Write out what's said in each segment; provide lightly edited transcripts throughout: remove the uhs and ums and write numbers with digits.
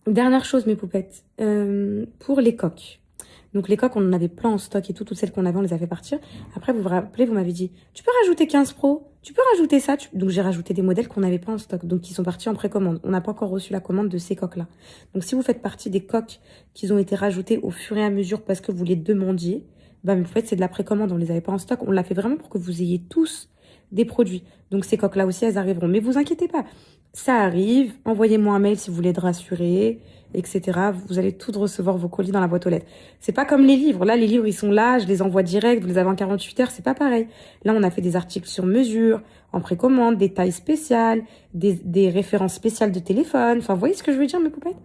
Dernière chose, mes poupettes, pour les coques. Donc les coques, on en avait plein en stock et tout, toutes celles qu'on avait, on les a fait partir. Après, vous vous rappelez, vous m'avez dit, tu peux rajouter 15 Pro, tu peux rajouter ça. Donc j'ai rajouté des modèles qu'on n'avait pas en stock, donc qui sont partis en précommande. On n'a pas encore reçu la commande de ces coques-là. Donc si vous faites partie des coques qui ont été rajoutées au fur et à mesure parce que vous les demandiez, bah mes poupettes, c'est de la précommande, on les avait pas en stock. On l'a fait vraiment pour que vous ayez tous des produits. Donc ces coques-là aussi, elles arriveront. Mais vous inquiétez pas, ça arrive. Envoyez-moi un mail si vous voulez être rassuré, etc. Vous allez tout recevoir vos colis dans la boîte aux lettres. C'est pas comme les livres. Là, les livres, ils sont là, je les envoie direct, vous les avez en 48 heures, c'est pas pareil. Là, on a fait des articles sur mesure, en précommande, des tailles spéciales, des références spéciales de téléphone. Enfin, vous voyez ce que je veux dire, mes poupettes?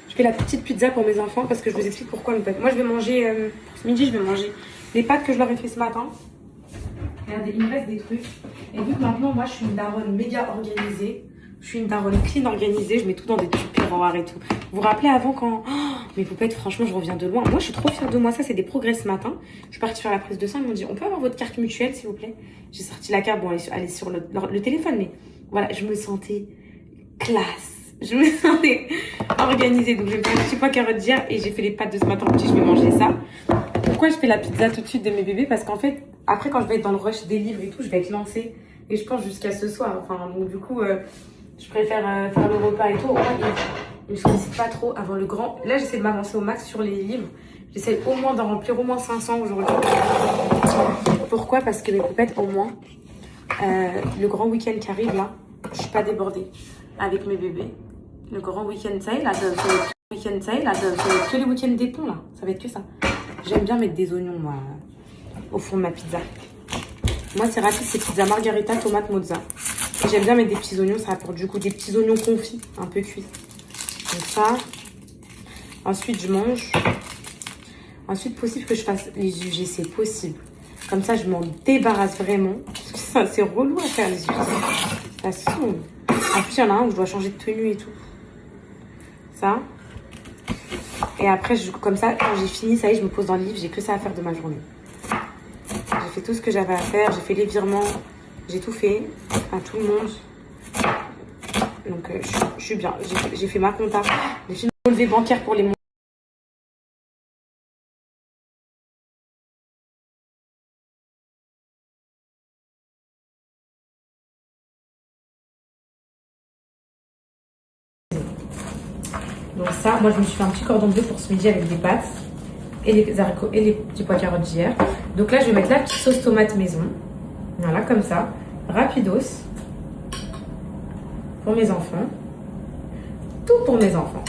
Je fais la petite pizza pour mes enfants parce que je vous explique pourquoi, mes poupettes. Moi, je vais manger, ce midi, je vais manger les pâtes que je leur ai fait ce matin. Regardez, il me reste des trucs. Et vu que maintenant, moi, je suis une daronne méga organisée, je suis une daronne clean organisée, je mets tout dans des tupperwares et tout. Vous vous rappelez avant quand... Oh, mes poupettes, franchement, je reviens de loin. Moi, je suis trop fière de moi. Ça, c'est des progrès ce matin. Je suis partie faire la prise de sang. Ils m'ont dit, on peut avoir votre carte mutuelle, s'il vous plaît? J'ai sorti la carte. Bon, elle est sur le téléphone, mais voilà, je me sentais classe. Je me sentais organisée. Donc, je vais faire un petit pois carotte d'hier et j'ai fait les pâtes de ce matin. Petit, je vais manger ça. Pourquoi je fais la pizza tout de suite de mes bébés? Parce qu'en fait, après, quand je vais être dans le rush des livres et tout, je vais être lancée. Et je pense jusqu'à ce soir. Enfin, donc du coup, je préfère faire le repas et tout. Au moins, ils ne me sollicitent pas trop avant le grand. Là, j'essaie de m'avancer au max sur les livres. J'essaie au moins d'en remplir au moins 500 aujourd'hui. Pourquoi? Parce que mes poupettes, au moins, le grand week-end qui arrive là, je suis pas débordée avec mes bébés. Le grand week-end, ça y est, là, c'est que les week-ends des ponts, là. Ça va être que ça. J'aime bien mettre des oignons, moi, au fond de ma pizza. Moi, c'est rapide, c'est pizza margarita, tomate, mozza. J'aime bien mettre des petits oignons, ça apporte du coup des petits oignons confits, un peu cuits. Donc ça. Ensuite, je mange. Ensuite, possible que je fasse les UG, c'est possible. Comme ça, je m'en débarrasse vraiment. C'est relou à faire les UG. Ça sonne. En plus, il y en a un où je dois changer de tenue et tout. Ça. Et après, comme ça, quand j'ai fini, ça y est, je me pose dans le livre, j'ai que ça à faire de ma journée. J'ai fait tout ce que j'avais à faire, j'ai fait les virements, j'ai tout fait, à tout le monde. Donc, je suis bien. J'ai fait ma compta, j'ai fait mon relevé bancaire pour les mois. Donc ça, moi, je me suis fait un petit cordon bleu pour ce midi avec des pâtes et les haricots et les petits pois carottes d'hier. Donc là, je vais mettre la petite sauce tomate maison. Voilà, comme ça. Rapidos. Pour mes enfants. Tout pour mes enfants.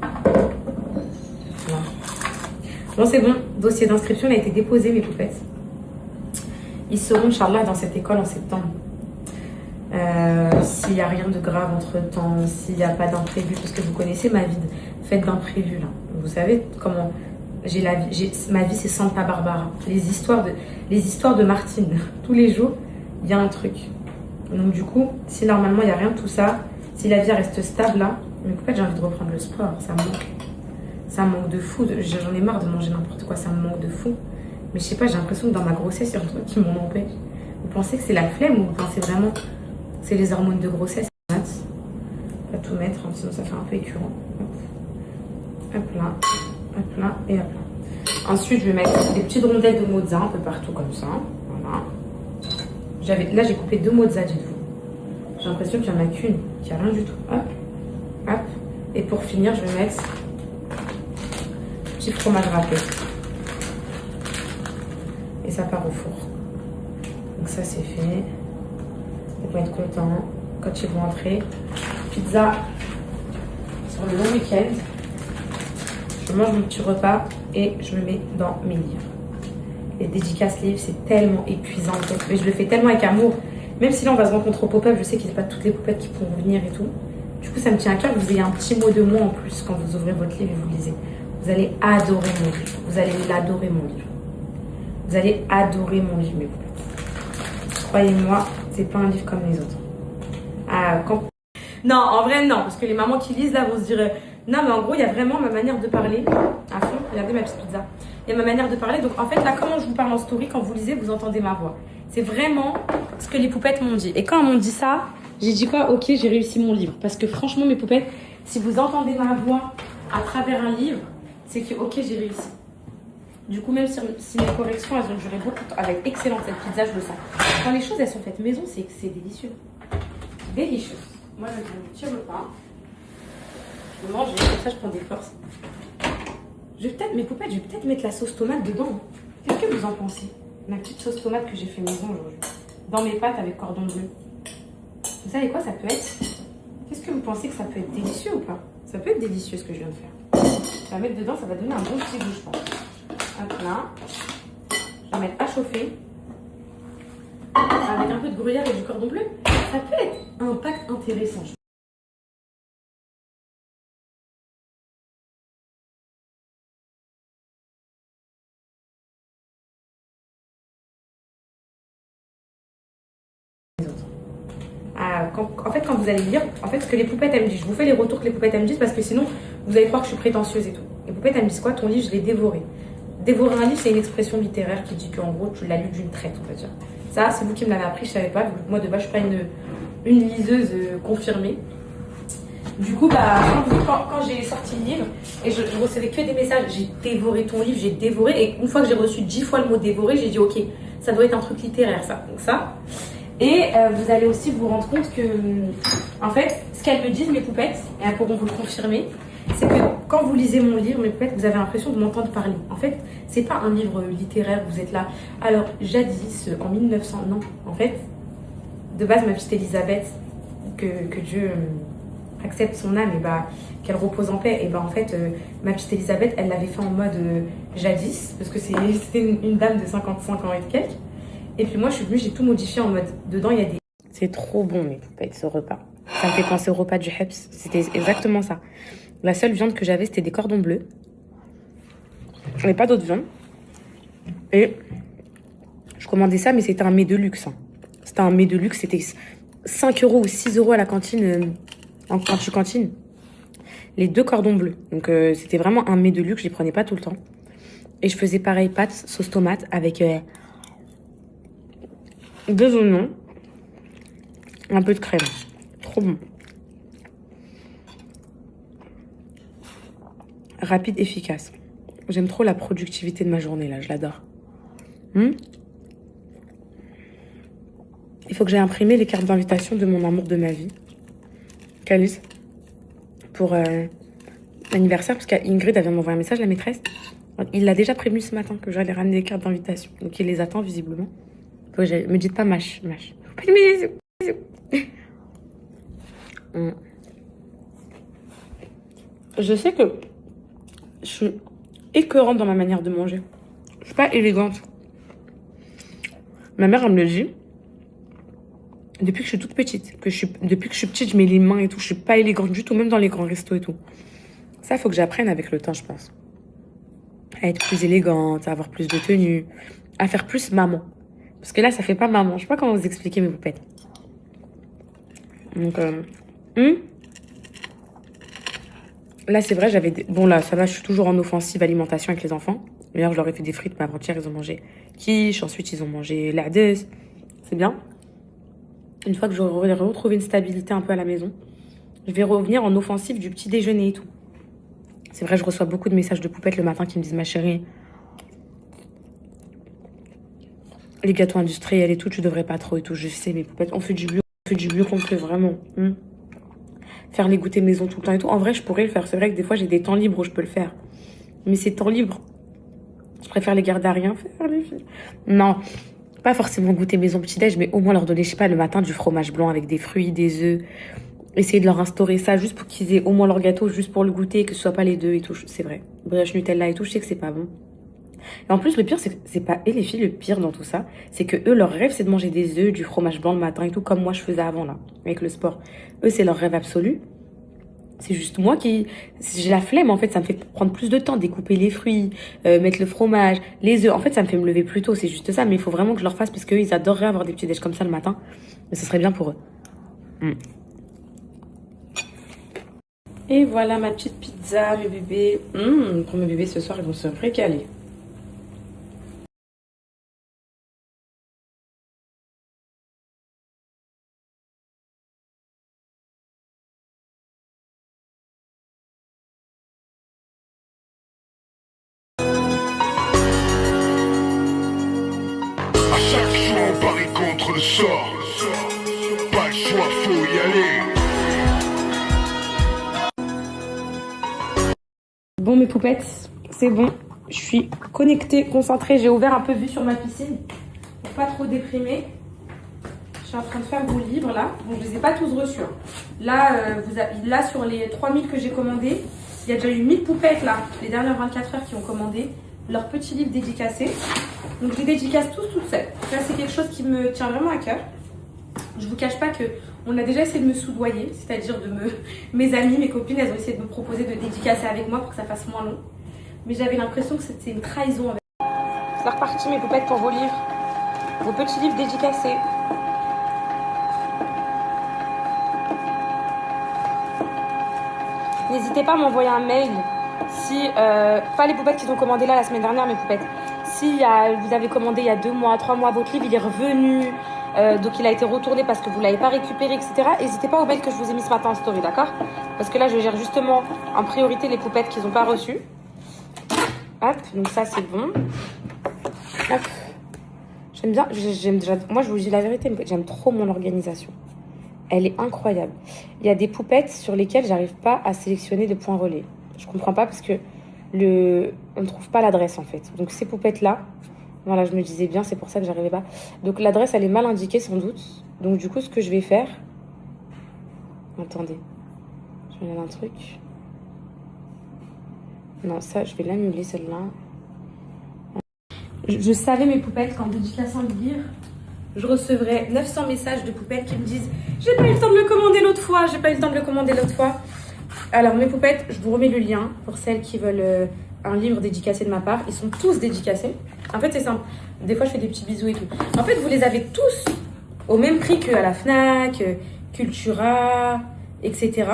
Voilà. Bon, c'est bon. Dossier d'inscription a été déposé, mes poupettes. Ils seront, Inch'Allah, dans cette école en septembre. S'il n'y a rien de grave entre-temps, s'il n'y a pas d'imprévu, parce que vous connaissez ma vie faite d'imprévu, là. Vous savez comment ma vie, c'est Santa Barbara. Les histoires de Martine. Tous les jours, il y a un truc. Donc du coup, si normalement, il n'y a rien de tout ça, si la vie reste stable, là, mais en fait, j'ai envie de reprendre le sport. Ça me manque. Ça me manque de fou. J'en ai marre de manger n'importe quoi. Ça me manque de fou. Mais je sais pas, j'ai l'impression que dans ma grossesse, il y a un truc qui m'en empêche. Vous pensez que c'est la flemme ou vous pensez vraiment que c'est les hormones de grossesse? Pas tout mettre, hein, sinon ça fait un peu écœurant. Hop là, et hop là. Ensuite, je vais mettre des petites rondelles de mozza un peu partout comme ça. Voilà. Là, j'ai coupé 2 mozza, dites-vous. J'ai l'impression qu'il n'y en a qu'une, qu'il n'y a rien du tout. Hop, hop. Et pour finir, je vais mettre petit fromage râpé. Et ça part au four. Donc ça, c'est fait. Ils vont être contents quand ils vont entrer. Pizza sur le long week-end. Je mange mon petit repas et je me mets dans mes livres. Les dédicaces livres, c'est tellement épuisant. Mais je le fais tellement avec amour. Même si là, on va se rencontrer au pop-up, je sais qu'il n'y a pas toutes les poupettes qui pourront venir et tout. Du coup, ça me tient à cœur que vous ayez un petit mot de moi en plus quand vous ouvrez votre livre et vous lisez. Vous allez adorer mon livre. Vous allez l'adorer, mon livre. Vous allez adorer mon livre, mes poupettes. Croyez-moi, c'est pas un livre comme les autres. Non, en vrai, non. Parce que les mamans qui lisent, là, vont se dire... Non, mais en gros, il y a vraiment ma manière de parler. À fond, regardez ma petite pizza. Il y a ma manière de parler. Donc, en fait, là, comment je vous parle en story, quand vous lisez, vous entendez ma voix. C'est vraiment ce que les poupettes m'ont dit. Et quand elles m'ont dit ça, j'ai dit quoi? Ok, j'ai réussi mon livre. Parce que franchement, mes poupettes, si vous entendez ma voix à travers un livre, c'est que ok, j'ai réussi. Du coup, même si mes corrections, elles ont duré beaucoup de temps, avec excellente cette pizza, je le sens. Quand les choses, elles sont faites maison, c'est que c'est délicieux. Délicieux. Moi, je vais tirer le pain. Je mange, comme ça, je prends des forces. Je vais peut-être, mes poupettes, je vais peut-être mettre la sauce tomate dedans. Qu'est-ce que vous en pensez? Ma petite sauce tomate que j'ai fait maison aujourd'hui. Dans mes pâtes avec cordon bleu. Vous savez quoi, ça peut être? Qu'est-ce que vous pensez que ça peut être délicieux ou pas? Ça peut être délicieux ce que je viens de faire. Je vais la mettre dedans, ça va donner un bon petit goût, je pense. Hop là. Je vais mettre à chauffer. Avec un peu de gruyère et du cordon bleu. Ça peut être un pack intéressant. En fait, quand vous allez lire, en fait, ce que les poupettes elles me disent, je vous fais les retours que les poupettes elles me disent parce que sinon, vous allez croire que je suis prétentieuse et tout. Les poupettes elles me disent quoi? Ton livre, je l'ai dévoré. Dévorer un livre, c'est une expression littéraire qui dit qu'en gros, tu l'as lu d'une traite, on va dire. Ça, c'est vous qui me l'avez appris, je savais pas. Moi, de base, je suis pas une liseuse confirmée. Du coup, bah, quand j'ai sorti le livre et je recevais que des messages, j'ai dévoré ton livre, j'ai dévoré. Et une fois que j'ai reçu 10 fois le mot dévoré, j'ai dit, ok, ça doit être un truc littéraire, ça. Donc ça. Et vous allez aussi vous rendre compte que, en fait, ce qu'elles me disent, mes poupettes, et elles pourront vous le confirmer, c'est que quand vous lisez mon livre, mes poupettes, vous avez l'impression de m'entendre parler. En fait, c'est pas un livre littéraire, vous êtes là. Alors, jadis, en 1900, non. En fait, de base, ma petite Elisabeth, que Dieu accepte son âme, et bah, qu'elle repose en paix, et bah, en fait, ma petite Elisabeth, elle l'avait fait en mode jadis, parce que c'était une dame de 55 ans et quelques. Et puis moi, je suis venue, j'ai tout modifié en mode, dedans, il y a des... C'est trop bon, mes poupettes, ce repas. Ça me fait penser au repas du Heps. C'était exactement ça. La seule viande que j'avais, c'était des cordons bleus. Mais pas d'autres viandes. Et je commandais ça, mais c'était un mets de luxe. Hein. C'était un mets de luxe, c'était 5 € ou 6 € à la cantine, quand tu cantines. Les 2 cordons bleus. Donc c'était vraiment un mets de luxe, je les prenais pas tout le temps. Et je faisais pareil, pâtes, sauce tomate, avec... 2 oignons, un peu de crème. Trop bon. Rapide, efficace. J'aime trop la productivité de ma journée, là. Je l'adore. Il faut que j'ai imprimé les cartes d'invitation de mon amour de ma vie. Calice. Pour l'anniversaire, parce qu'Ingrid vient de m'envoyer un message, la maîtresse. Il l'a déjà prévenu ce matin que j'allais ramener les cartes d'invitation. Donc il les attend, visiblement. Me dites pas mâche. Je sais que je suis écœurante dans ma manière de manger. Je suis pas élégante. Ma mère, elle me le dit. Depuis que je suis toute petite. Depuis que je suis petite, je mets les mains et tout. Je suis pas élégante du tout, même dans les grands restos et tout. Ça, il faut que j'apprenne avec le temps, je pense. À être plus élégante, à avoir plus de tenue, à faire plus maman. Parce que là, ça fait pas maman. Je sais pas comment vous expliquer mes poupettes. Donc, là, c'est vrai, j'avais... Bon, là, ça va, je suis toujours en offensive alimentation avec les enfants. D'ailleurs, je leur ai fait des frites, mais avant-hier, ils ont mangé quiche. Ensuite, ils ont mangé l'ades. C'est bien. Une fois que j'aurai retrouvé une stabilité un peu à la maison, je vais revenir en offensive du petit déjeuner et tout. C'est vrai, je reçois beaucoup de messages de poupettes le matin qui me disent « Ma chérie, les gâteaux industriels et tout, tu devrais pas trop et tout. » Je sais, mes poupettes, on fait du mieux qu'on peut, vraiment. Faire les goûters maison tout le temps et tout. En vrai, je pourrais le faire. C'est vrai que des fois, j'ai des temps libres où je peux le faire. Mais ces temps libres, je préfère les garder à rien faire, les filles. Non, pas forcément goûter maison petit-déj, mais au moins leur donner, je sais pas, le matin, du fromage blanc avec des fruits, des œufs. Essayer de leur instaurer ça juste pour qu'ils aient au moins leur gâteau, juste pour le goûter, que ce soit pas les deux et tout. C'est vrai. Brioche Nutella et tout, je sais que c'est pas bon. Et en plus, le pire, c'est pas... Et les filles, le pire dans tout ça, c'est que eux, leur rêve, c'est de manger des œufs, du fromage blanc le matin et tout, comme moi, je faisais avant, là, avec le sport. Eux, c'est leur rêve absolu. C'est juste moi qui... J'ai la flemme, en fait, ça me fait prendre plus de temps, découper les fruits, mettre le fromage, les œufs. En fait, ça me fait me lever plus tôt, c'est juste ça. Mais il faut vraiment que je leur fasse, parce qu'eux, ils adoreraient avoir des petits déj comme ça le matin. Mais ce serait bien pour eux. Et voilà ma petite pizza, mes bébés. Pour mes bébés ce soir, ils vont se régaler. À chaque jour on parie contre le sort. Pas le choix, faut y aller. Bon mes poupettes, c'est bon. Je suis connectée, concentrée. J'ai ouvert un peu vue sur ma piscine. Pour pas trop déprimer. Je suis en train de faire vos livres là. Bon, je les ai pas tous reçus. Hein. Là, là, sur les 3000 que j'ai commandés, il y a déjà eu 1000 poupettes là, les dernières 24 heures qui ont commandé leur petit livre dédicacé. Donc je les dédicace tous toutes seules. Là, c'est quelque chose qui me tient vraiment à cœur. Je vous cache pas que on a déjà essayé de me soudoyer, c'est-à-dire mes amis, mes copines, elles ont essayé de me proposer de dédicacer avec moi pour que ça fasse moins long. Mais j'avais l'impression que c'était une trahison. C'est reparti mes poupettes pour vos livres, vos petits livres dédicacés. N'hésitez pas à m'envoyer un mail si, pas les poupettes qu'ils ont commandées là la semaine dernière, mes poupettes. Si vous avez commandé il y a 2 mois, 3 mois, votre livre il est revenu, donc il a été retourné parce que vous ne l'avez pas récupéré, etc. N'hésitez pas au mail que je vous ai mis ce matin en story, d'accord? Parce que là je gère justement en priorité les poupettes qu'ils n'ont pas reçues. Hop, donc ça c'est bon. Hop. J'aime bien, moi je vous dis la vérité, j'aime trop mon organisation. Elle est incroyable. Il y a des poupettes sur lesquelles j'arrive pas à sélectionner de points relais. Je comprends pas parce que on ne trouve pas l'adresse en fait. Donc ces poupettes là, voilà, je me disais bien, c'est pour ça que j'arrivais pas. Donc l'adresse elle est mal indiquée sans doute. Donc du coup ce que je vais faire, attendez, je regarde un truc. Non, ça je vais l'annuler celle-là. Je savais mes poupettes qu'en dédicaçant le livre, je recevrais 900 messages de poupettes qui me disent « J'ai pas eu le temps de le commander l'autre fois, j'ai pas eu le temps de le commander l'autre fois. » Alors mes poupettes, je vous remets le lien pour celles qui veulent un livre dédicacé de ma part. Ils sont tous dédicacés. En fait c'est simple, des fois je fais des petits bisous et tout. En fait vous les avez tous au même prix qu'à la Fnac, Cultura, etc.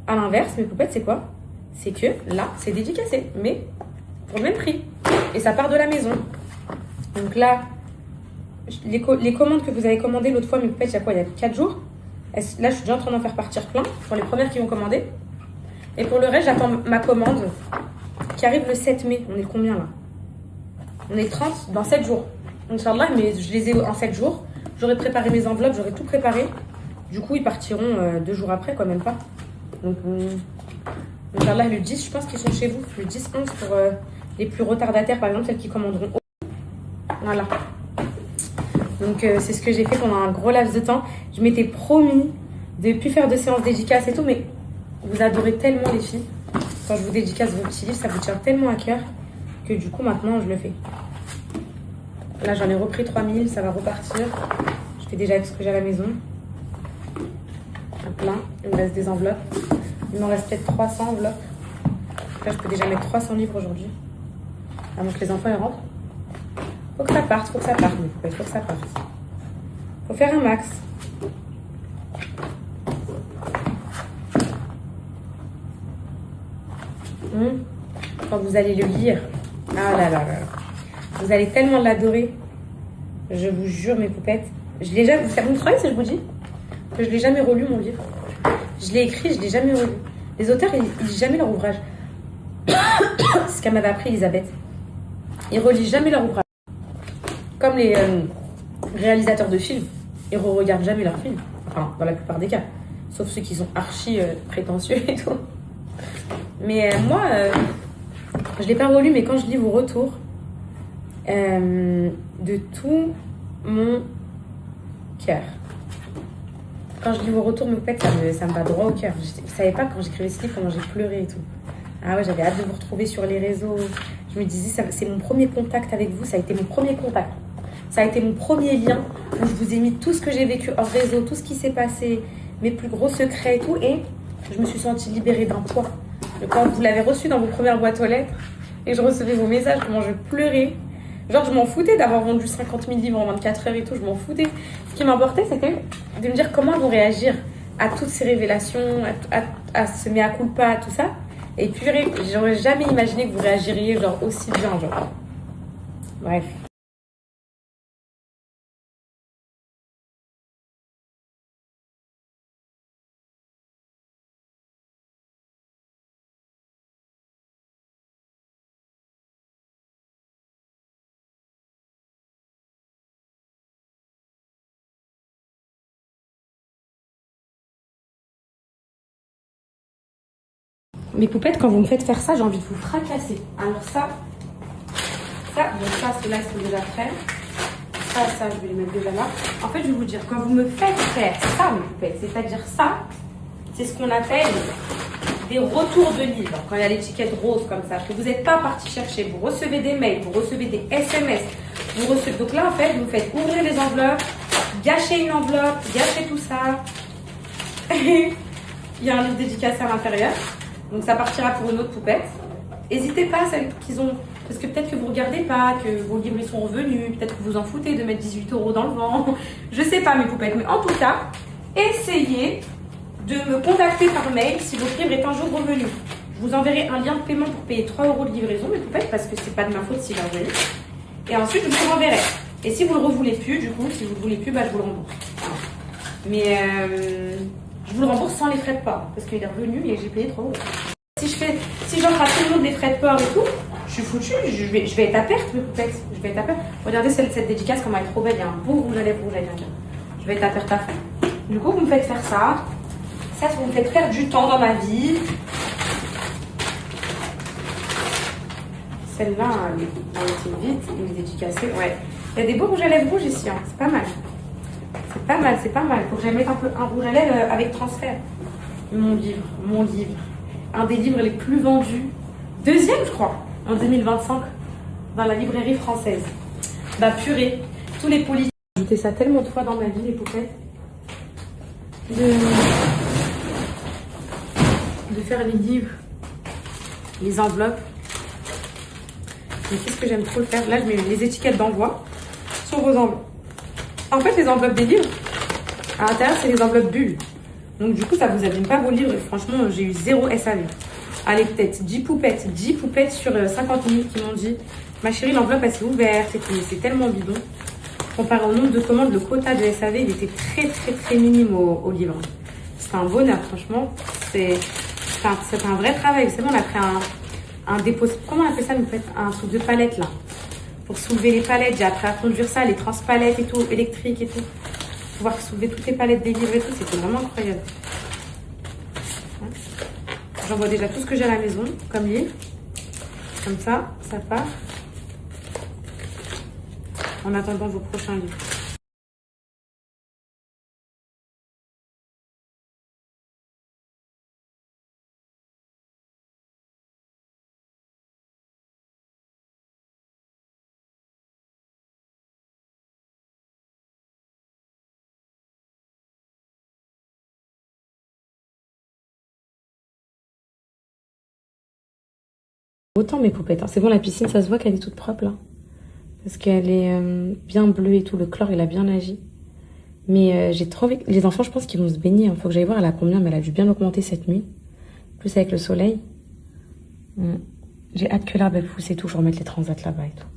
À l'inverse, mes poupettes c'est quoi? C'est que là c'est dédicacé, mais pour le même prix. Et ça part de la maison. Donc là, les commandes que vous avez commandées l'autre fois, mes poupettes, il y a quoi? Il y a 4 jours. Là, je suis déjà en train d'en faire partir plein pour les premières qui vont commander. Et pour le reste, j'attends ma commande qui arrive le 7 mai. On est combien là? On est 30 dans 7 jours. Inch'Allah, mais je les ai en 7 jours. J'aurais préparé mes enveloppes, j'aurais tout préparé. Du coup, ils partiront 2 jours après, quoi, même pas. Donc, Inch'Allah, le 10, je pense qu'ils sont chez vous. Le 10, 11 pour les plus retardataires, par exemple, celles qui commanderont. Voilà. Donc c'est ce que j'ai fait pendant un gros laps de temps. Je m'étais promis de ne plus faire de séances dédicaces et tout, mais vous adorez tellement les filles. Quand je vous dédicace vos petits livres, ça vous tient tellement à cœur que du coup maintenant je le fais. Là j'en ai repris 3000, ça va repartir. Je fais déjà avec ce que j'ai à la maison. Un plein, il me reste des enveloppes. Il m'en reste peut-être 300 enveloppes. Là je peux déjà mettre 300 livres aujourd'hui. Avant que les enfants y rentrent. Faut que ça parte, faut que ça parte, mais faut que ça parte. Faut faire un max. Quand vous allez le lire, ah là là là, vous allez tellement l'adorer. Je vous jure, mes poupettes. Je l'ai jamais. Vous me croyez si je vous dis que je l'ai jamais relu mon livre? Je l'ai écrit, je l'ai jamais relu. Les auteurs, ils lisent jamais leur ouvrage. C'est ce qu'elle m'avait appris, Elisabeth. Ils relisent jamais leur ouvrage. Comme les réalisateurs de films, ils re-regardent jamais leurs films. Enfin, dans la plupart des cas. Sauf ceux qui sont archi prétentieux et tout. Mais moi, je ne l'ai pas relu, mais quand je lis vos retours, de tout mon cœur. Quand je lis vos retours, mes poupettes, ça me va droit au cœur. Je ne savais pas quand j'écrivais ce livre comment j'ai pleuré et tout. Ah ouais, j'avais hâte de vous retrouver sur les réseaux. Je me disais, c'est mon premier contact avec vous, ça a été mon premier contact. Ça a été mon premier lien où je vous ai mis tout ce que j'ai vécu hors réseau, tout ce qui s'est passé, mes plus gros secrets et tout. Et je me suis sentie libérée d'un poids. Quand vous l'avez reçu dans vos premières boîtes aux lettres et je recevais vos messages, comment je pleurais. Genre, je m'en foutais d'avoir vendu 50 000 livres en 24 heures et tout, je m'en foutais. Ce qui m'importait, c'était de me dire comment vont réagir à toutes ces révélations, se met à culpa, tout ça. Et purée, j'aurais jamais imaginé que vous réagiriez genre aussi bien, genre. Bref. Mes poupettes, quand vous me faites faire ça, j'ai envie de vous fracasser. Alors ça, donc ça, ceux-là, ils sont déjà prêts. Ça, je vais les mettre déjà là. En fait, je vais vous dire, quand vous me faites faire ça, mes poupettes, c'est-à-dire ça, c'est ce qu'on appelle des retours de livres. Quand il y a l'étiquette rose comme ça, que vous n'êtes pas parti chercher, vous recevez des mails, vous recevez des SMS, vous recevez... Donc là, en fait, vous faites ouvrir les enveloppes, gâcher une enveloppe, gâcher tout ça. Il y a un livre dédicacé à l'intérieur. Donc ça partira pour une autre poupette. N'hésitez pas, celles qu'ils ont... Parce que peut-être que vous ne regardez pas, que vos livres ils sont revenus, peut-être que vous en foutez de mettre 18 € dans le vent. Je sais pas mes poupettes, mais en tout cas, essayez de me contacter par mail si votre livre est un jour revenu. Je vous enverrai un lien de paiement pour payer 3 € de livraison, mes poupettes, parce que c'est pas de ma faute s'il est revenu. Et ensuite, je vous le renverrai. Et si vous le revoulez plus, du coup, si vous le voulez plus, bah, je vous le rembourse. Voilà. Mais je vous le rembourse sans les frais de port, parce qu'il est revenu et j'ai payé 3 €. Si j'offre à tout le monde des frais de port et tout, je suis foutue, je vais être à perte, mes poupettes. Je vais être à perte. Regardez cette dédicace, comment elle est trop belle. Il y a un beau rouge à lèvres rouge avec un cœur. Je vais être à perte à fond. Du coup, vous me faites faire ça. Ça, vous me faites perdre du temps dans ma vie. Celle-là, elle était vite, elle est dédicacée. Ouais. Il y a des beaux rouges à lèvres rouges ici, hein. C'est pas mal. C'est pas mal, c'est pas mal. Faut que j'aille mettre un rouge à lèvres avec transfert. Mon livre. Un des livres les plus vendus. Deuxième, je crois, en 2025, dans la librairie française. Bah purée, tous les politiques. J'ai ajouté ça tellement de fois dans ma vie, les poupettes. De faire les livres, les enveloppes. Mais qu'est-ce que j'aime trop le faire. Là, je mets les étiquettes d'envoi sur vos enveloppes. En fait, les enveloppes des livres, à l'intérieur, c'est les enveloppes bulles. Donc, du coup, ça vous abîme pas vos livres. Et franchement, j'ai eu 0 SAV. Allez, peut-être 10 poupettes sur 50 000 qui m'ont dit « Ma chérie, l'enveloppe, elle s'est ouverte. » Et puis, c'est tellement bidon. Comparé au nombre de commandes, le quota de SAV, il était très, très, très minime au livre. C'était un bonheur, franchement. C'est un vrai travail. Vous savez, on a pris un dépôt... Comment on appelle ça, nous fait un truc de palette, là. Pour soulever les palettes. J'ai appris à conduire ça, les transpalettes et tout, électriques et tout. Pouvoir soulever toutes les palettes des livres et tout, c'était vraiment incroyable. J'envoie déjà tout ce que j'ai à la maison, comme livre. Comme ça part. En attendant vos prochains livres. Autant mes poupettes, hein. C'est bon, la piscine, ça se voit qu'elle est toute propre là. Parce qu'elle est bien bleue et tout, le chlore il a bien agi. Mais j'ai trop envie... Les enfants, je pense qu'ils vont se baigner. Faut que j'aille voir elle a combien, mais elle a dû bien augmenter cette nuit. Plus avec le soleil. J'ai hâte que l'herbe pousse et tout, je remette les transats là-bas et tout.